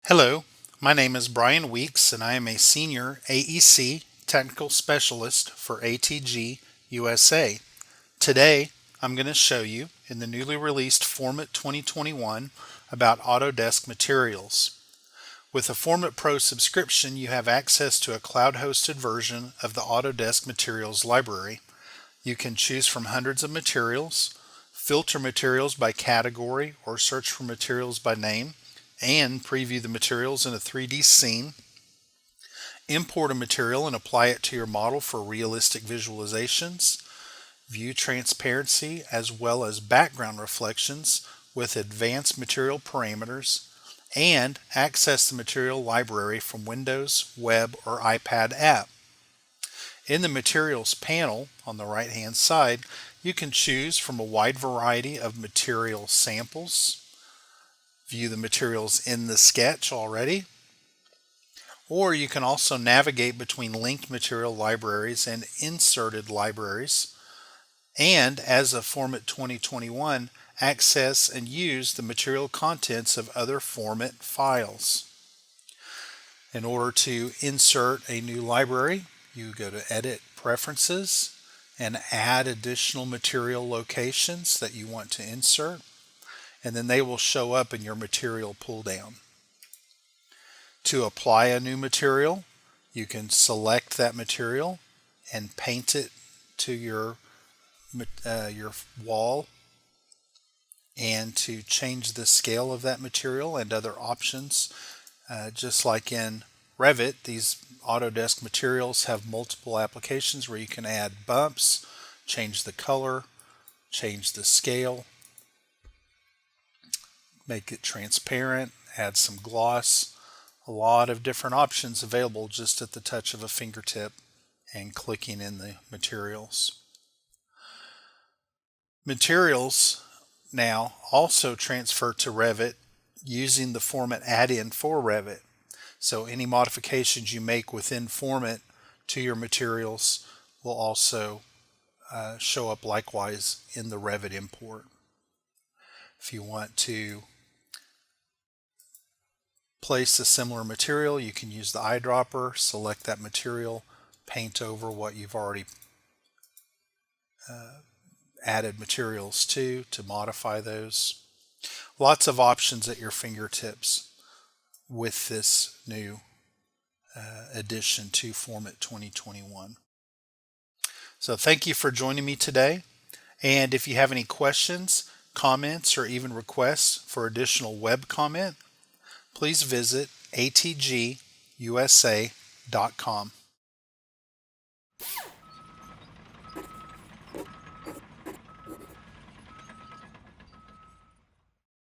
Hello, my name is Brian Weeks and I am a Senior AEC Technical Specialist for ATG USA. Today, I'm going to show you in the newly released FormIt 2021 about Autodesk Materials. With a FormIt Pro subscription, you have access to a cloud-hosted version of the Autodesk Materials Library. You can choose from hundreds of materials, filter materials by category or search for materials by name, and preview the materials in a 3D scene, import a material and apply it to your model for realistic visualizations, view transparency as well as background reflections with advanced material parameters, and access the material library from Windows, web, or iPad app. In the Materials panel on the right hand side, you can choose from a wide variety of material samples, view the materials in the sketch already, or you can also navigate between linked material libraries and inserted libraries, and as of FormIt 2021, access and use the material contents of other FormIt files. In order to insert a new library, you go to Edit Preferences and add additional material locations that you want to insert, and then they will show up in your material pull down. To apply a new material, you can select that material and paint it to your wall, and to change the scale of that material and other options. Just like in Revit, these Autodesk materials have multiple applications where you can add bumps, change the color, change the scale, make it transparent, add some gloss. A lot of different options available just at the touch of a fingertip and clicking in the materials. Materials now also transfer to Revit using the FormIt add-in for Revit. So any modifications you make within FormIt to your materials will also show up likewise in the Revit import. If you want to place a similar material, you can use the eyedropper, select that material, paint over what you've already added materials to modify those. Lots of options at your fingertips with this new addition to FormIt 2021. So thank you for joining me today, and if you have any questions, comments, or even requests for additional web comment, please visit atgusa.com.